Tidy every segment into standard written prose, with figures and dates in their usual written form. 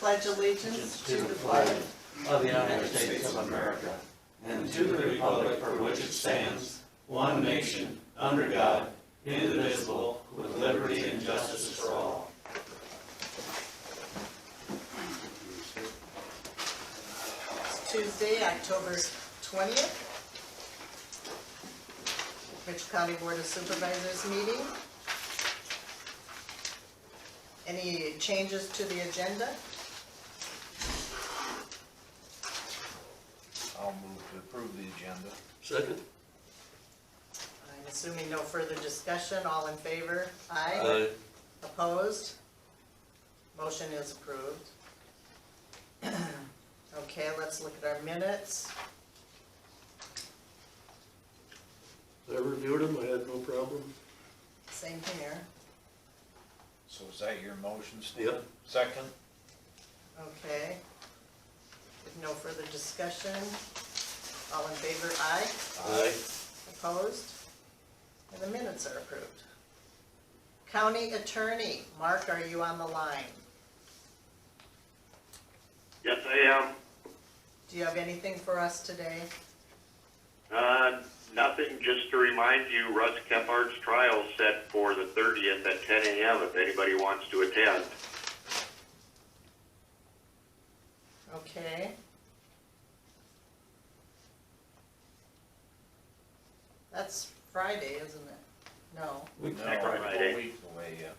pledge allegiance to the flag of the United States of America and to the republic for which it stands, one nation, under God, indivisible, with liberty and justice for all. Tuesday, October 20th. Mitchell County Board of Supervisors meeting. Any changes to the agenda? I'll move to approve the agenda. Second. I'm assuming no further discussion. All in favor? Aye. Aye. Opposed? Motion is approved. Okay, let's look at our minutes. I reviewed them, I had no problem. Same here. So is that your motion, Steve? Yep. Second? Okay. With no further discussion, all in favor, aye. Aye. Opposed? And the minutes are approved. County Attorney, Mark, are you on the line? Yes, I am. Do you have anything for us today? Nothing, just to remind you, Russ Kephardt's trial is set for the 30th at 10 a.m. if anybody wants to attend. Okay. That's Friday, isn't it? No. No, Next it's Friday. a week away, yeah.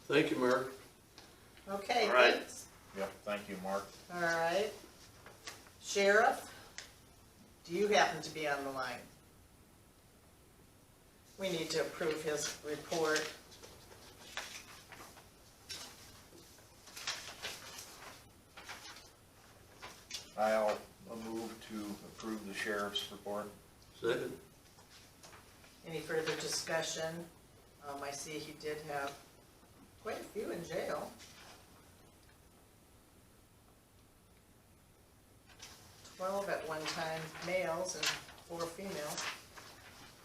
Thank you, Mark. Okay, All right. thanks. Yep, thank you, Mark. All right. Sheriff, do you happen to be on the line? We need to approve his report. I'll move to approve the sheriff's report. Second. Any further discussion? I see he did have quite a few in jail. 12 at one time, males and 4 females.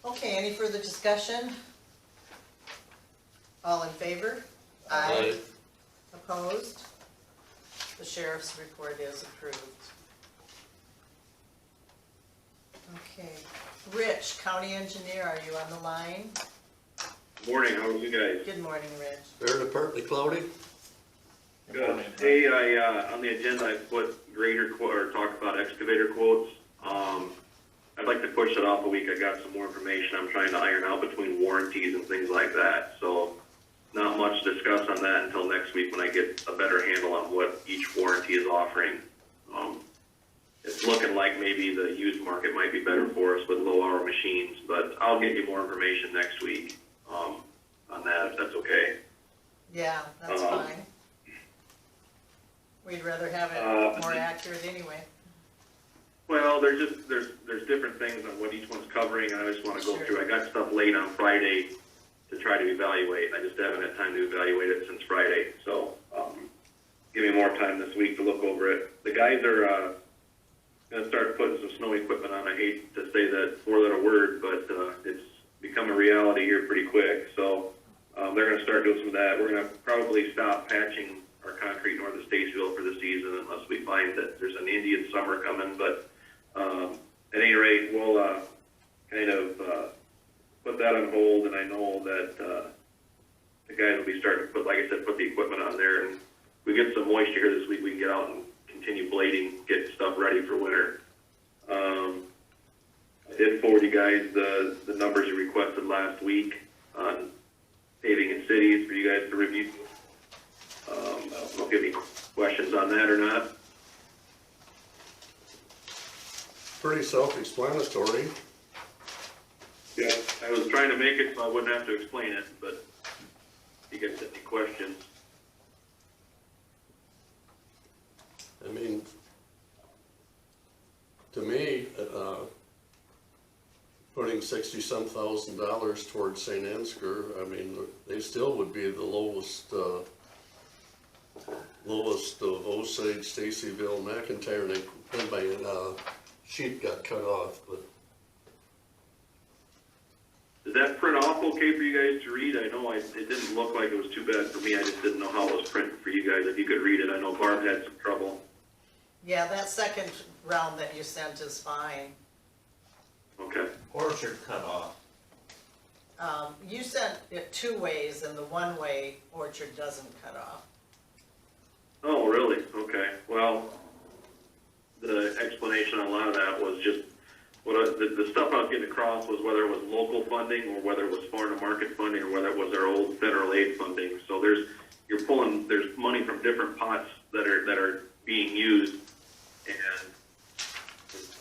Okay, any further discussion? All in favor? Aye. Opposed? The sheriff's report is approved. Okay, Rich, county engineer, are you on the line? Morning, how are you guys? Good morning, Rich. Fair to partly cloudy? Good morning, Mark. Hey, on the agenda, I put grader quote, or talk about excavator quotes. I'd like to push it off a week. I got some more information I'm trying to iron out between warranties and things like that. So not much to discuss on that until next week when I get a better handle on what each warranty is offering. It's looking like maybe the used market might be better for us with low hour machines, but I'll get you more information next week on that, if that's okay. Yeah, that's fine. We'd rather have it more accurate anyway. Well, there's different things on what each one's covering, and I just want to go through. I got stuff late on Friday to try to evaluate. I just haven't had time to evaluate it since Friday, so give me more time this week to look over it. The guys are going to start putting some snow equipment on. I hate to say that four-letter word, but it's become a reality here pretty quick. So they're going to start doing some of that. We're going to probably stop patching our concrete north of Statesville for the season unless we find that there's an Indian summer coming. But at any rate, we'll kind of put that on hold, and I know that the guys will be starting to put, like I said, put the equipment on there. And if we get some moisture here this week, we can get out and continue blading, get stuff ready for winter. I did forward you guys the numbers you requested last week on paving in cities for you guys to review. I don't know if you have any questions on that or not. Pretty self-explanatory. Yeah, I was trying to make it so I wouldn't have to explain it, but if you guys have any questions. I mean, to me, putting $60-some thousand towards St. Ansgar, I mean, they still would be the lowest of Osage, Stacyville, McIntyre, and then by sheet got cut off, but okay for you guys to read? I know it didn't look like it was too bad for me, I just didn't know how it was printed for you guys, if you could read it. I know Barb had some trouble. Yeah, that second round that you sent is fine. Okay. Orchard cut off. You sent it two ways, and the one way Orchard doesn't cut off. Oh, really? Okay. Well, the explanation on a lot of that was just, the stuff I was getting across was whether it was local funding or whether it was foreign to market funding or whether it was our old federal aid funding. So there's money from different pots that are being used, and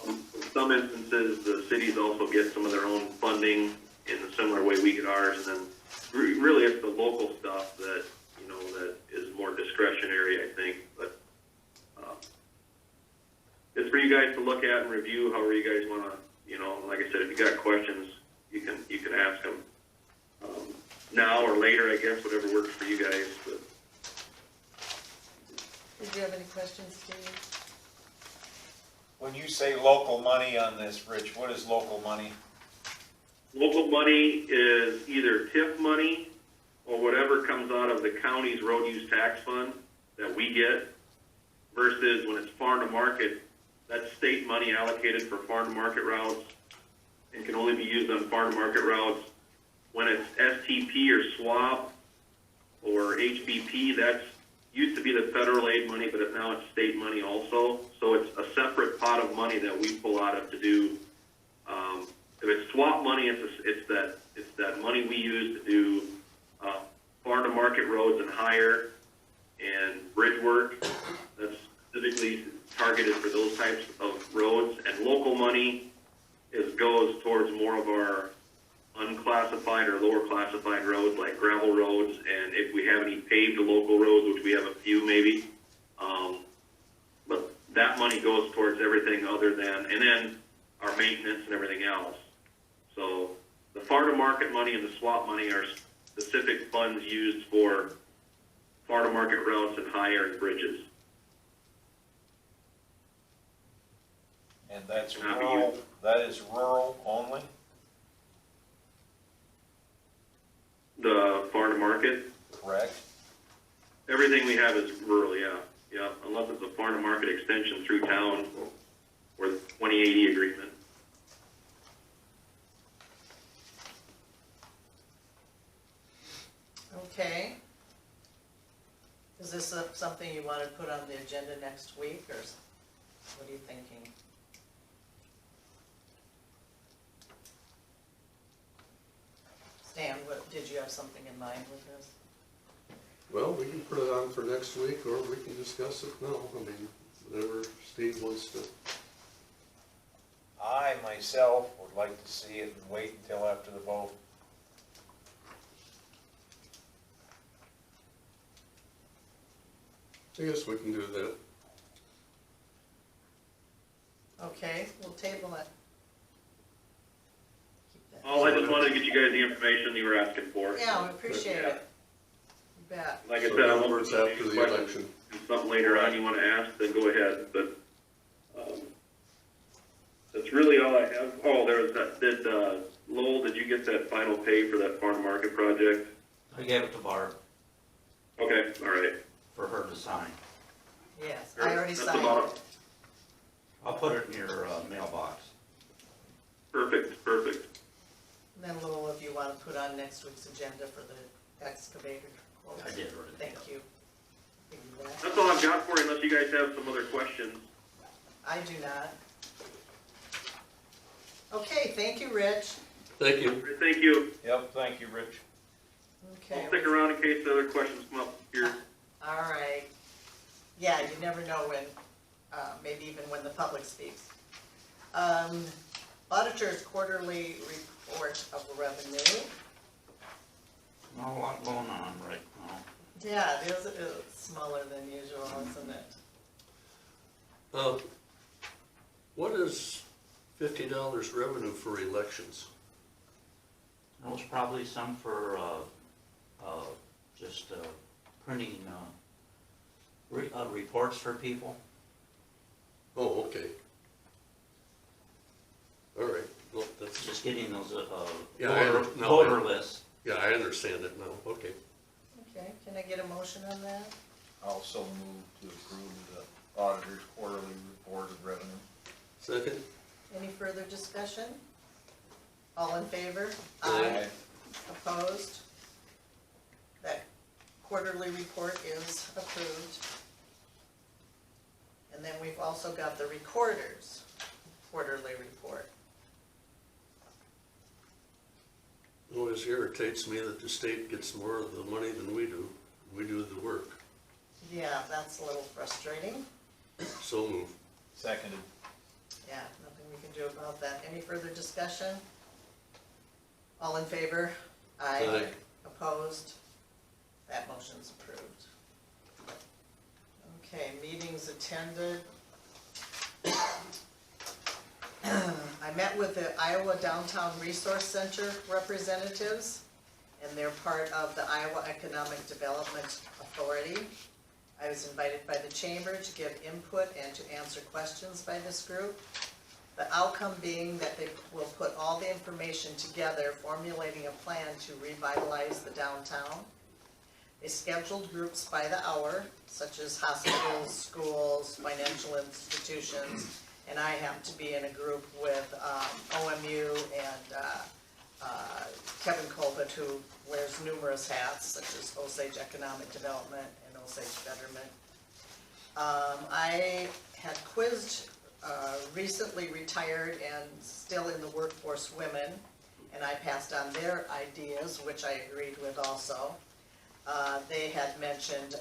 in some instances, the cities also get some of their own funding in a similar way we get ours, and then really it's the local stuff that, that is more discretionary, I think, but it's for you guys to look at and review however you guys want to, like I said, if you got questions, you can ask them now or later, I guess, whatever works for you guys, but. Did you have any questions, Steve? When you say local money on this, Rich, what is local money? Local money is either TIF money or whatever comes out of the county's road use tax fund that we get, versus when it's farm to market, that's state money allocated for farm to market routes and can only be used on farm to market routes. When it's STP or SWAP or HBP, that's used to be the federal aid money, but now it's state money also. So it's a separate pot of money that we pull out of to do. If it's SWAP money, it's that money we use to do farm to market roads and higher and bridge work. That's specifically targeted for those types of roads. And local money goes towards more of our unclassified or lower classified roads, like gravel roads, and if we have any paved local roads, which we have a few maybe. But that money goes towards everything other than, and then our maintenance and everything else. So the farm to market money and the SWAP money are specific funds used for farm to market routes and higher and bridges. And that's rural, that is rural only? The farm to market, Correct. everything we have is rural, yeah, unless it's a farm to market extension through town or the 2080 agreement. Okay. Is this something you want to put on the agenda next week, or what are you thinking? Stan, did you have something in mind with this? Well, we can put it on for next week, or we can discuss it now. I mean, whatever Steve wants to. I myself would like to see it and wait until after the vote. I guess we can do that. Okay, we'll table it. Keep that. Oh, I just wanted to get you guys the information you were asking for. Yeah, we appreciate it. You bet. Like I So said, in I other won't words, answer after any the questions. election. If something later on you want to ask, then go ahead, but, that's really all I have. Oh, there was that, Lowell, did you get that final pay for that farm to market project? I gave it to Barb Okay, all right. for her to sign. Yes, I already That's signed about it. it. I'll put it in your mailbox. Perfect, perfect. And then Lowell, if you want to put on next week's agenda for the excavator quotes. I did already. Thank you. You can do that. That's all I've got for you, unless you guys have some other questions. I do not. Okay, thank you, Rich. Thank you. All right, thank you. Yep, thank you, Rich. Okay. I'll stick around in case other questions come up here. All right. Yeah, you never know when, maybe even when the public speaks. Auditor's quarterly report of revenue. Not a lot going on right now. Yeah, it's smaller than usual, isn't it? What is $50 revenue for elections? There was probably some for, just, printing, reports for people. Oh, okay. All right. Well, that's Just getting those, Yeah, I voter, under- no, voter I- lists. Yeah, I understand it now, okay. Okay, can I get a motion on that? Also move to approve the auditor's quarterly report of revenue. Second? Any further discussion? All in favor? Aye. Opposed? That quarterly report is approved. And then we've also got the recorder's quarterly report. It always irritates me that the state gets more of the money than we do. We do the work. Yeah, that's a little frustrating. So move. Seconded. Yeah, nothing we can do about that. Any further discussion? All in favor? Aye. Opposed? That motion's approved. Okay, meetings attended. I met with the Iowa Downtown Resource Center representatives, and they're part of the Iowa Economic Development Authority. I was invited by the chamber to give input and to answer questions by this group. The outcome being that they will put all the information together, formulating a plan to revitalize the downtown. They scheduled groups by the hour, such as hospitals, schools, financial institutions, and I happen to be in a group with OMU and Kevin Colbert, who wears numerous hats, such as Osage Economic Development and Osage Betterment. I had quizzed recently retired and still in the workforce women, and I passed on their ideas, which I agreed with also. They had mentioned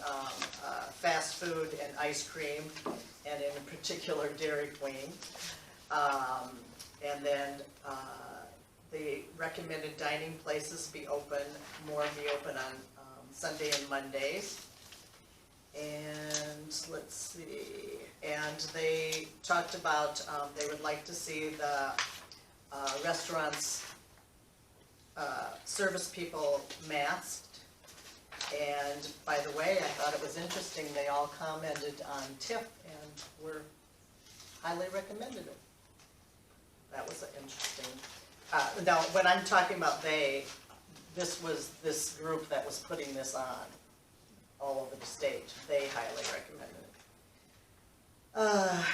fast food and ice cream, and in particular Dairy Queen. And then they recommended dining places be open on Sunday and Mondays. And let's see, and they talked about they would like to see the restaurants service people masked. And by the way, I thought it was interesting, they all commented on tip and were highly recommended it. That was interesting. Now, when I'm talking about they, this was this group that was putting this on all over the state. They highly recommended it.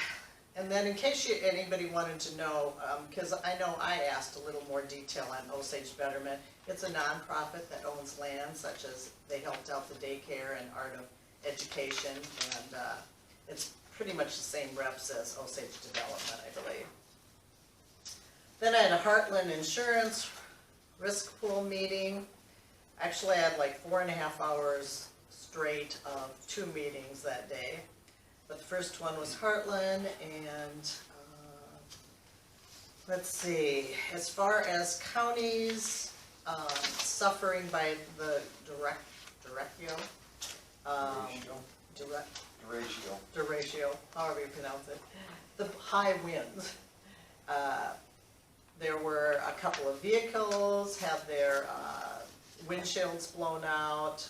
And then in case anybody wanted to know, because I know I asked a little more detail on Osage Betterment, it's a nonprofit that owns land, such as they helped out the daycare and art of education, and it's pretty much the same reps as Osage Development, I believe. Then I had a Heartland Insurance risk pool meeting. Actually, I had like 4.5 hours straight of 2 meetings that day. But the first one was Heartland, and let's see, as far as counties suffering by the derecho, however you pronounce it, the high winds. There were a couple of vehicles had their windshields blown out.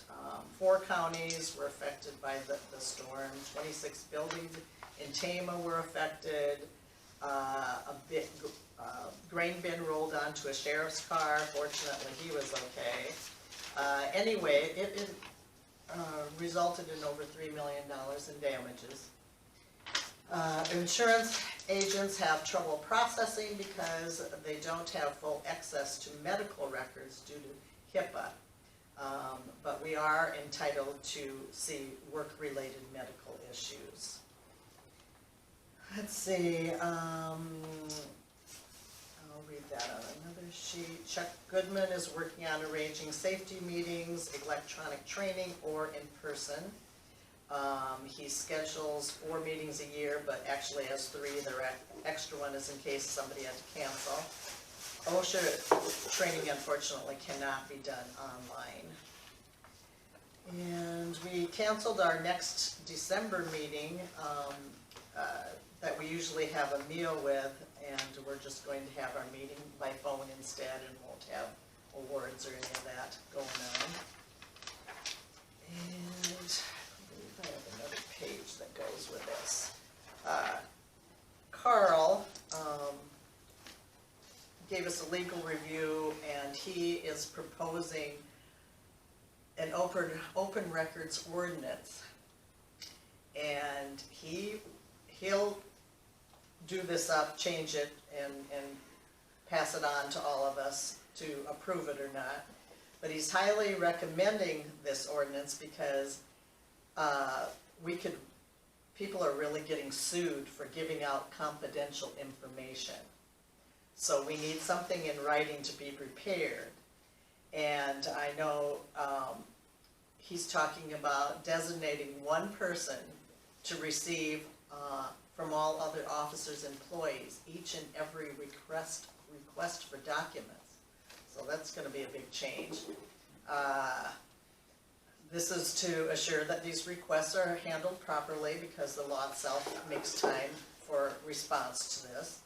4 counties were affected by the storm. 26 buildings in Tama were affected. A big grain bin rolled onto a sheriff's car. Fortunately, he was okay. Anyway, it resulted in over $3 million in damages. Insurance agents have trouble processing because they don't have full access to medical records due to HIPAA. But we are entitled to see work-related medical issues. Let's see, I'll read that on another sheet. Chuck Goodman is working on arranging safety meetings, electronic training, or in person. He schedules 4 meetings a year, but actually has 3. The extra one is in case somebody had to cancel. OSHA training, unfortunately, cannot be done online. And we canceled our next December meeting that we usually have a meal with, and we're just going to have our meeting by phone instead, and won't have awards or any of that going on. And I believe I have another page that goes with this. Carl gave us a legal review, and he is proposing an open records ordinance. And he'll do this up, change it, and pass it on to all of us to approve it or not. But he's highly recommending this ordinance because people are really getting sued for giving out confidential information. So we need something in writing to be prepared. And I know he's talking about designating one person to receive from all other officers' employees each and every request for documents. So that's going to be a big change. This is to assure that these requests are handled properly because the law itself makes time for response to this.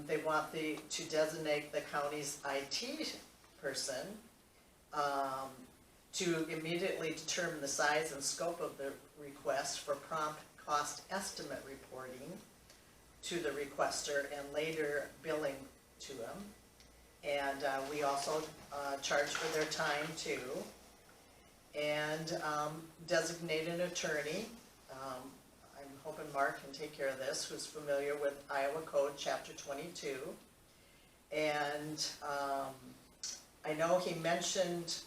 They want to designate the county's IT person to immediately determine the size and scope of the request for prompt cost estimate reporting to the requester and later billing to them. And we also charge for their time too. And designate an attorney. I'm hoping Mark can take care of this, who's familiar with Iowa Code Chapter 22. And I know he mentioned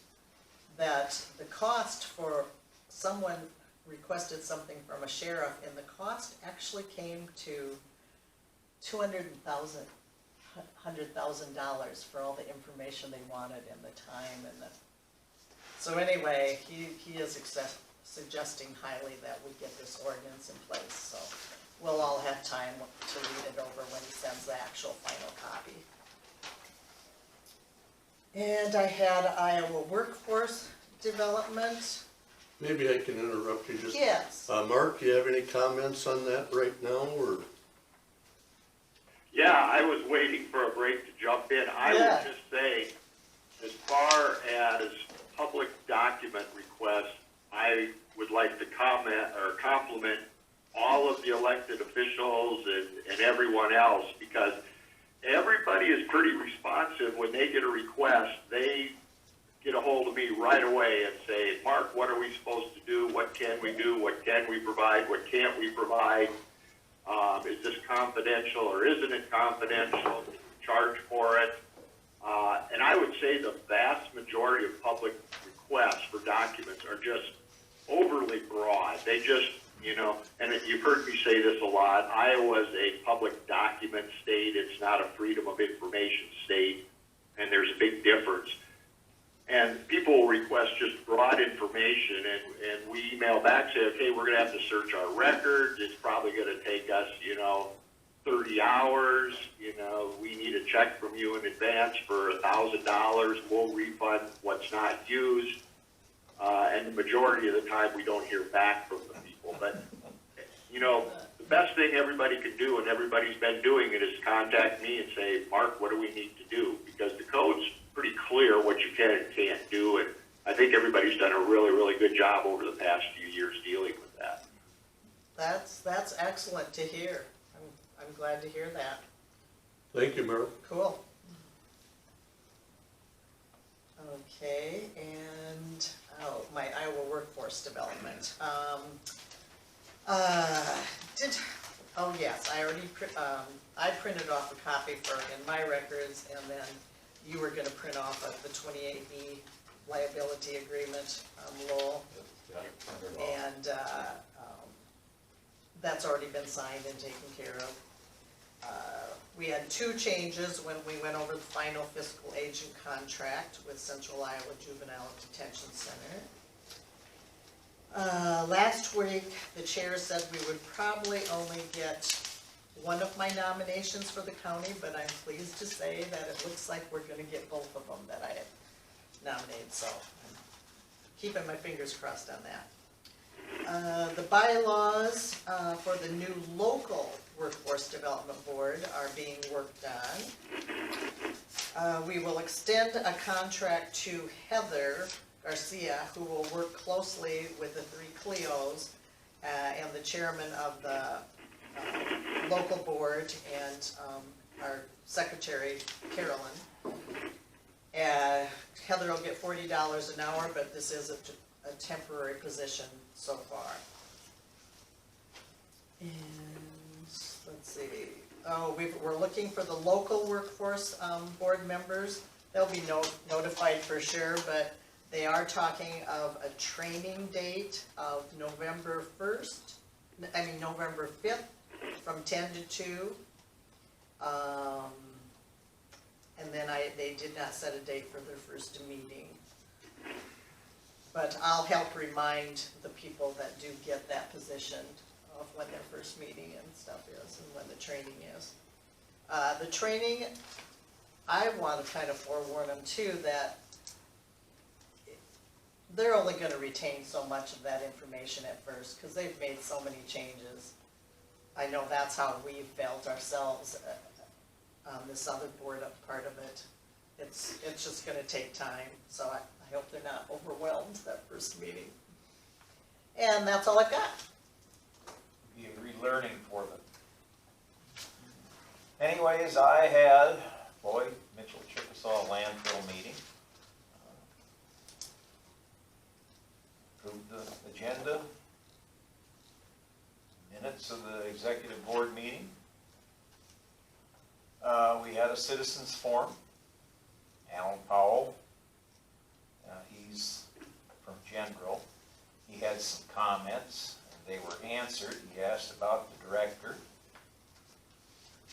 that the cost for someone requested something from a sheriff, and the cost actually came to $100,000 for all the information they wanted and the time and the. So anyway, he is suggesting highly that we get this ordinance in place. So we'll all have time to read it over when he sends the actual final copy. And I had Iowa workforce development. Maybe I can interrupt you just. Yes. Mark, do you have any comments on that right now, or? Yeah, I was waiting for a break to jump in. I Yeah. would just say, as far as public document requests, I would like to comment or compliment all of the elected officials and everyone else, because everybody is pretty responsive. When they get a request, they get a hold of me right away and say, Mark, what are we supposed to do? What can we do? What can we provide? What can't we provide? Is this confidential or isn't it confidential? Charge for it. And I would say the vast majority of public requests for documents are just overly broad. They just, and you've heard me say this a lot, Iowa's a public document state. It's not a freedom of information state, and there's a big difference. And people will request just broad information, and we email back, say, okay, we're going to have to search our records. It's probably going to take us, 30 hours. We need a check from you in advance for $1,000. We'll refund what's not used. And the majority of the time, we don't hear back from the people. But, the best thing everybody can do, and everybody's been doing it, is contact me and say, Mark, what do we need to do? Because the code's pretty clear what you can and can't do, and I think everybody's done a really, really good job over the past few years dealing with that. That's excellent to hear. I'm glad to hear that. Thank you, Mark. Cool. Okay, and my Iowa workforce development. Yes, I already I printed off a copy in my records, and then you were going to print off of the 28B liability agreement, Lowell. And that's already been signed and taken care of. We had two changes when we went over the final fiscal agent contract with Central Iowa Juvenile Detention Center. Last week, the chair said we would probably only get one of my nominations for the county, but I'm pleased to say that it looks like we're going to get both of them that I have nominated, so I'm keeping my fingers crossed on that. The bylaws for the new local workforce development board are being worked on. We will extend a contract to Heather Garcia, who will work closely with the 3 Cleos and the chairman of the local board, and our secretary, Carolyn. And Heather will get $40 an hour, but this is a temporary position so far. And let's see, we're looking for the local workforce board members. They'll be notified for sure, but they are talking of a training date of November 5th from 10 to 2. And then they did not set a date for their first meeting. But I'll help remind the people that do get that position of when their first meeting and stuff is and when the training is. The training, I want to kind of forewarn them too that they're only going to retain so much of that information at first because they've made so many changes. I know that's how we felt ourselves. This other board part of it, it's just going to take time. So I hope they're not overwhelmed that first meeting. And that's all I've got. Be a relearning for them. Anyways, I had Floyd Mitchell Chickasaw landfill meeting. Approved the agenda, minutes of the executive board meeting. We had a citizens forum. Alan Powell, he's from General. He had some comments, and they were answered. He asked about the director,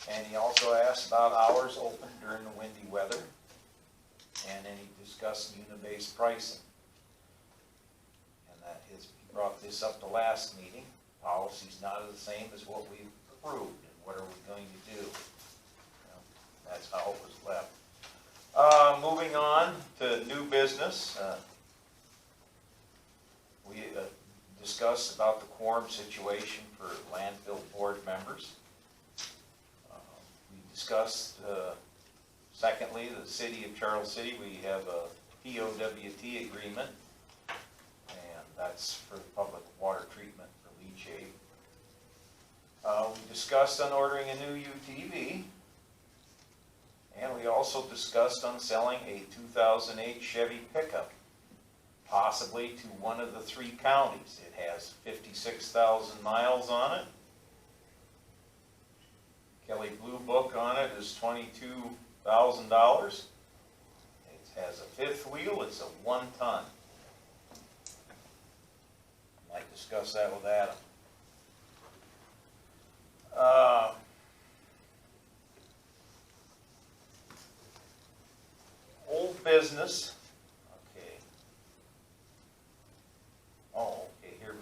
and he also asked about hours open during the windy weather, and then he discussed unit-based pricing. And he brought this up the last meeting. Policy's not the same as what we've approved, and what are we going to do? That's how it was left. Moving on to new business. We discussed about the quorum situation for landfill board members. We discussed, secondly, the city of Charles City. We have a POWT agreement, and that's for the public water treatment for leachate. We discussed on ordering a new UTV. And we also discussed on selling a 2008 Chevy pickup, possibly to one of the 3 counties. It has 56,000 miles on it. Kelly Blue Book on it is $22,000. It has a 5th wheel. It's a 1-ton. Might discuss that with Adam. Old business, okay. Oh, okay, here.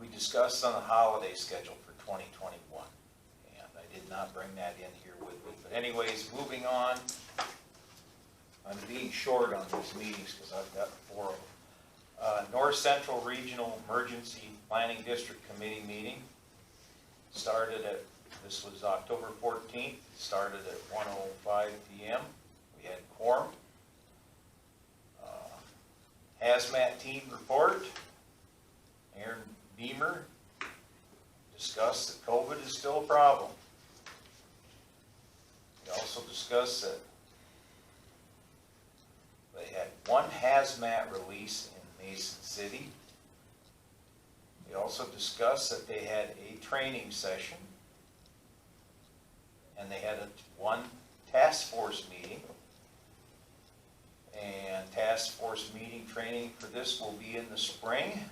We discussed on the holiday schedule for 2021, and I did not bring that in here with me. But anyways, moving on. I'm being short on these meetings because I've got 4 of them. North Central Regional Emergency Planning District Committee meeting started at, this was October 14th, started at 1:05 p.m. We had quorum. Hazmat team report. Aaron Beamer discussed that COVID is still a problem. We also discussed that they had 1 hazmat release in Mason City. We also discussed that they had a training session, and they had 1 task force meeting. And task force meeting training for this will be in the spring.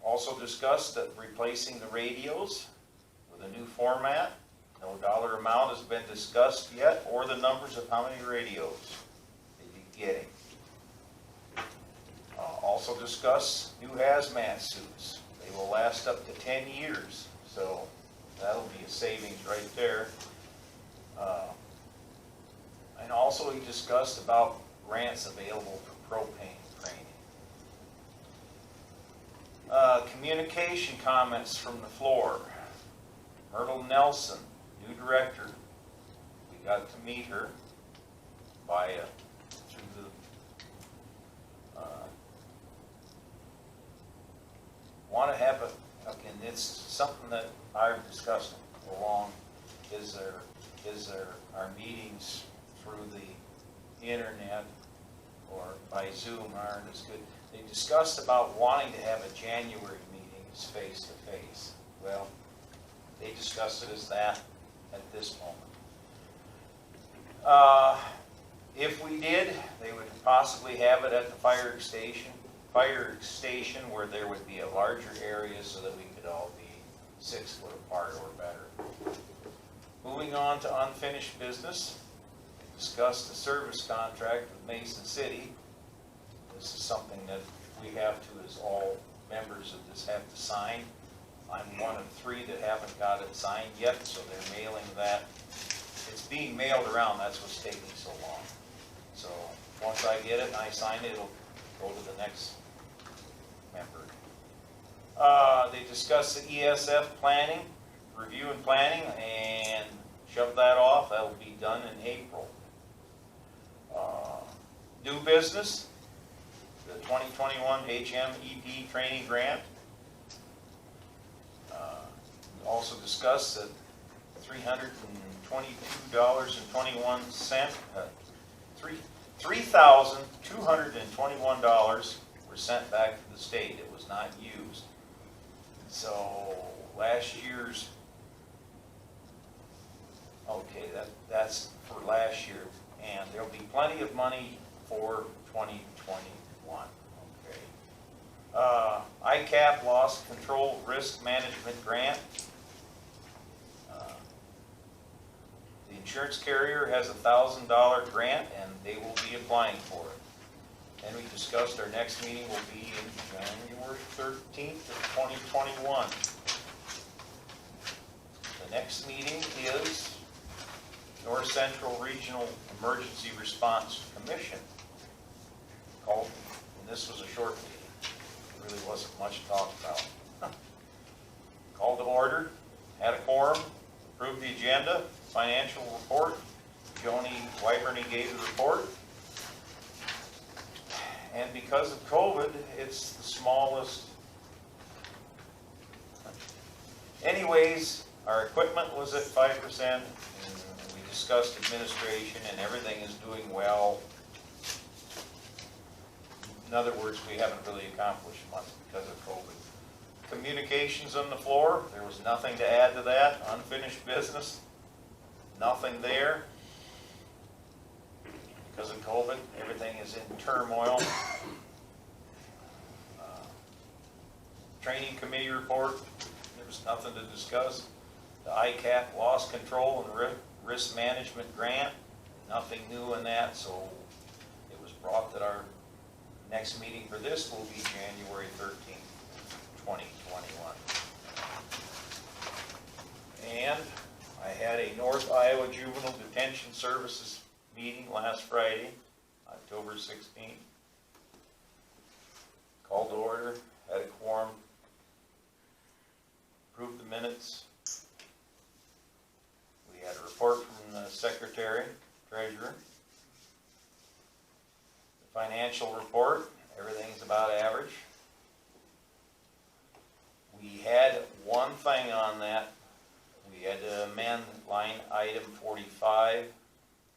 Also discussed that replacing the radios with a new format. No dollar amount has been discussed yet, or the numbers of how many radios they'd be getting. Also discuss new hazmat suits. They will last up to 10 years, so that'll be a savings right there. And also he discussed about grants available for propane training. Communication comments from the floor. Myrtle Nelson, new director. We got to meet her through the want to have and it's something that I've discussed along is our meetings through the internet or by Zoom aren't as good. They discussed about wanting to have a January meeting as face-to-face. Well, they discussed it as that at this moment. If we did, they would possibly have it at the fire station where there would be a larger area so that we could all be 6 foot apart or better. Moving on to unfinished business, discussed the service contract with Mason City. This is something that we have to, as all members of this have to sign. I'm one of 3 that haven't got it signed yet, so they're mailing that. It's being mailed around, that's what's taking so long. So once I get it and I sign it, it'll go to the next member. They discussed the ESF planning, review and planning, and shove that off. That will be done in April. New business, the 2021 HMEP training grant. We also discussed that $322.21, $3,221 were sent back to the state. It was not used. So last year's, okay, that's for last year, and there'll be plenty of money for 2021. Okay. ICAP Loss Control Risk Management Grant. The insurance carrier has a $1,000 grant, and they will be applying for it. And we discussed our next meeting will be in January 13th of 2021. The next meeting is North Central Regional Emergency Response Commission. Called, and this was a short meeting. There really wasn't much to talk about. Called to order, had a quorum, approved the agenda, financial report. Joni Wyverney gave the report. And because of COVID, it's the smallest. Anyways, our equipment was at 5%, and we discussed administration, and everything is doing well. In other words, we haven't really accomplished much because of COVID. Communications on the floor, there was nothing to add to that. Unfinished business, nothing there. Because of COVID, everything is in turmoil. Training committee report, there was nothing to discuss. The ICAP Loss Control and Risk Management Grant, nothing new in that, so it was brought that our next meeting for this will be January 13th, 2021. And I had a North Iowa Juvenile Detention Services meeting last Friday, October 16th. Called to order, had a quorum, approved the minutes. We had a report from the secretary, treasurer. The financial report, everything's about average. We had one thing on that. We had to amend line item 45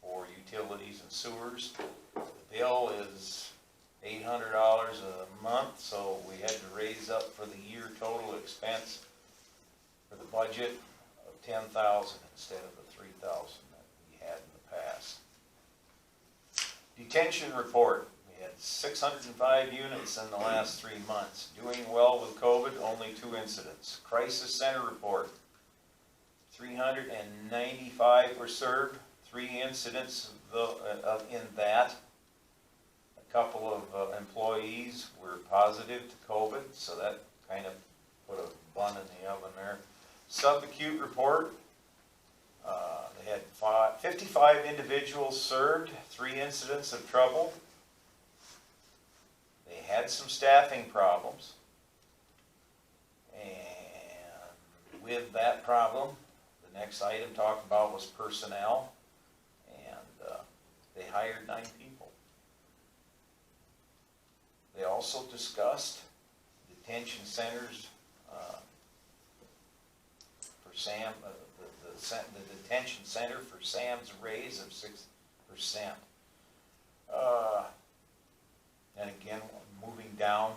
for utilities and sewers. The bill is $800 a month, so we had to raise up for the year total expense for the budget of $10,000 instead of the $3,000 that we had in the past. Detention report. We had 605 units in the last 3 months. Doing well with COVID, only 2 incidents. Crisis center report. 395 were served. 3 incidents in that. A couple of employees were positive to COVID, so that kind of put a bun in the oven there. Subacute report. They had 55 individuals served, 3 incidents of trouble. They had some staffing problems. And with that problem, the next item talked about was personnel. They hired 9 people. They also discussed detention centers Sam, the detention center for Sam's raise of 6%. And again, moving down,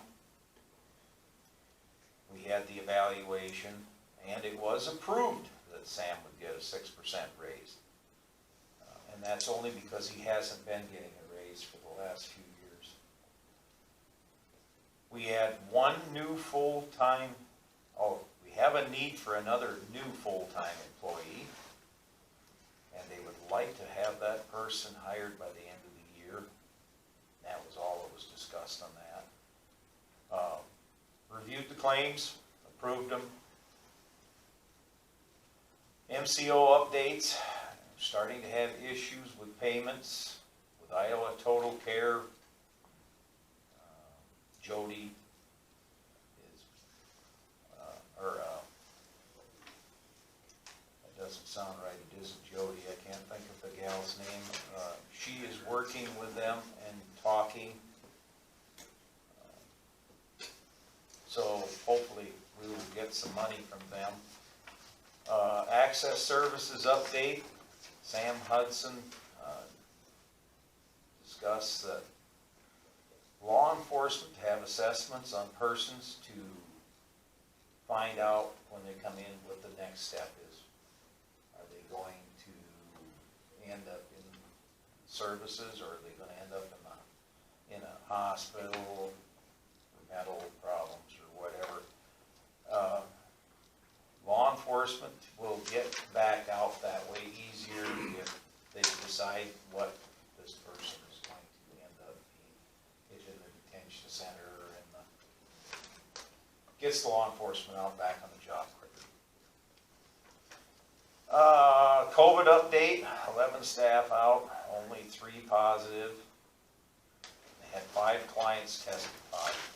we had the evaluation, and it was approved that Sam would get a 6% raise. And that's only because he hasn't been getting a raise for the last few years. We had one new full-time, we have a need for another new full-time employee, and they would like to have that person hired by the end of the year. That was all that was discussed on that. Reviewed the claims, approved them. MCO updates, starting to have issues with payments with Iowa Total Care. Jody is, that doesn't sound right, it isn't Jody, I can't think of the gal's name. She is working with them and talking. So hopefully we will get some money from them. Access services update, Sam Hudson discussed that law enforcement have assessments on persons to find out when they come in what the next step is. Are they going to end up in services, or are they going to end up in a hospital for mental problems or whatever? Law enforcement will get back out that way easier if they decide what this person is going to end up being. If in the detention center or in the, gets the law enforcement out back on the job quicker. COVID update, 11 staff out, only 3 positive. They had 5 clients tested positive.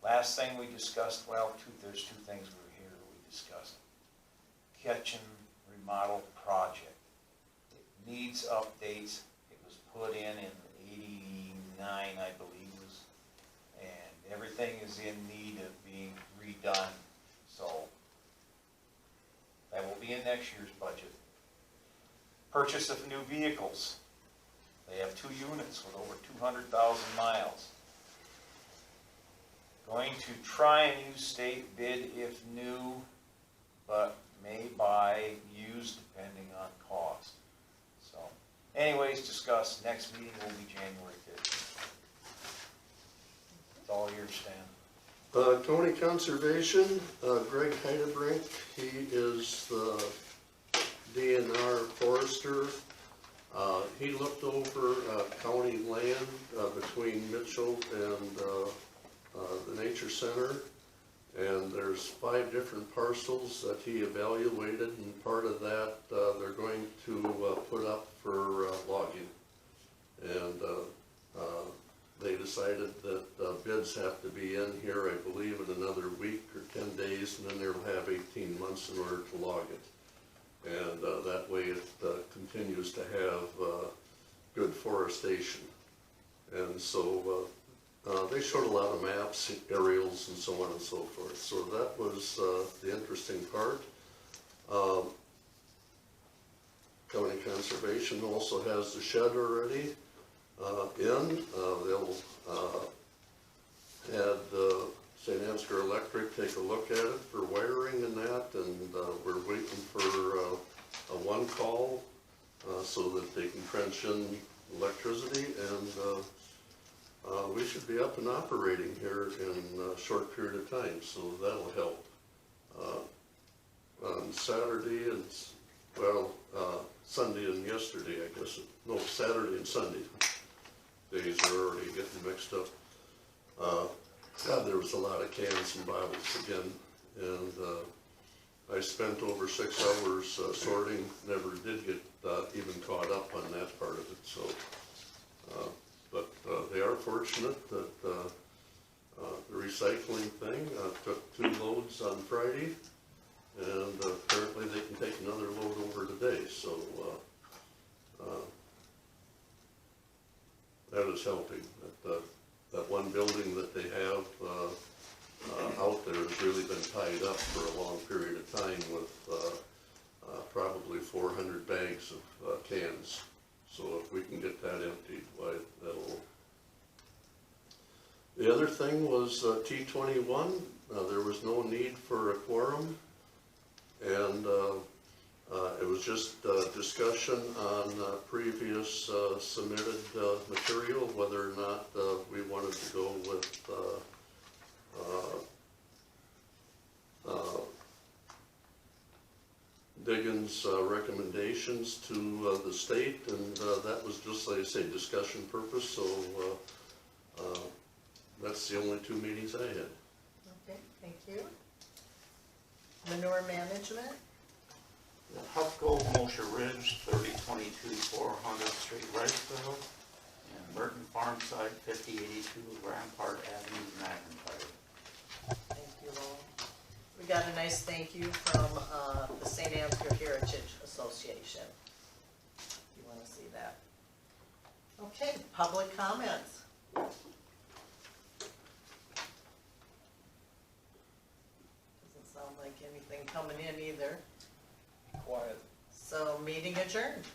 Last thing we discussed, well, there's 2 things we were here we discussed. Kitchen remodel project. It needs updates. It was put in 89, I believe, and everything is in need of being redone. So that will be in next year's budget. Purchase of new vehicles. They have 2 units with over 200,000 miles. Going to try and use state bid if new, but may buy used depending on cost. So, anyways, discuss. Next meeting will be January 15th. It's all yours, Stan. County Conservation, Greg Heidebrink, he is the DNR forester. He looked over county land between Mitchell and the Nature Center, and there's 5 different parcels that he evaluated, and part of that they're going to put up for logging. And they decided that bids have to be in here, I believe, in another week or 10 days, and then they'll have 18 months in order to log it. And that way it continues to have good forestation. And so they showed a lot of maps, aerials, and so on and so forth. So that was the interesting part. County Conservation also has the shed already in. They'll had St. Ansgar Electric take a look at it for wiring and that, and we're waiting for a 1 call so that they can trench in electricity, and we should be up and operating here in a short period of time, so that'll help. On Saturday and, well, Sunday and yesterday, I guess, no, Saturday and Sunday, days are already getting mixed up. God, there was a lot of cans and bottles again, and I spent over 6 hours sorting, never did get even caught up on that part of it, so. But they are fortunate that the recycling thing took 2 loads on Friday, and apparently they can take another load over today, so that is helping. That one building that they have out there has really been tied up for a long period of time with probably 400 bags of cans. So if we can get that emptied, why, that'll. The other thing was T21. There was no need for a quorum, and it was just discussion on previous submitted material, whether or not we wanted to go with Diggins' recommendations to the state, and that was just, like I say, discussion purpose, so that's the only 2 meetings I had. Okay, thank you. Manure management, Huffco, Mosher Ridge, 3022 400th Street, Riceville, and Merton Farmside, 5082 Rampart Avenue, McIntyre. thank you all. We got a nice thank you from the St. Ansgar Heritage Association. You wanna see that? Okay, public comments. Doesn't sound like anything coming in either. Quiet. So meeting adjourned.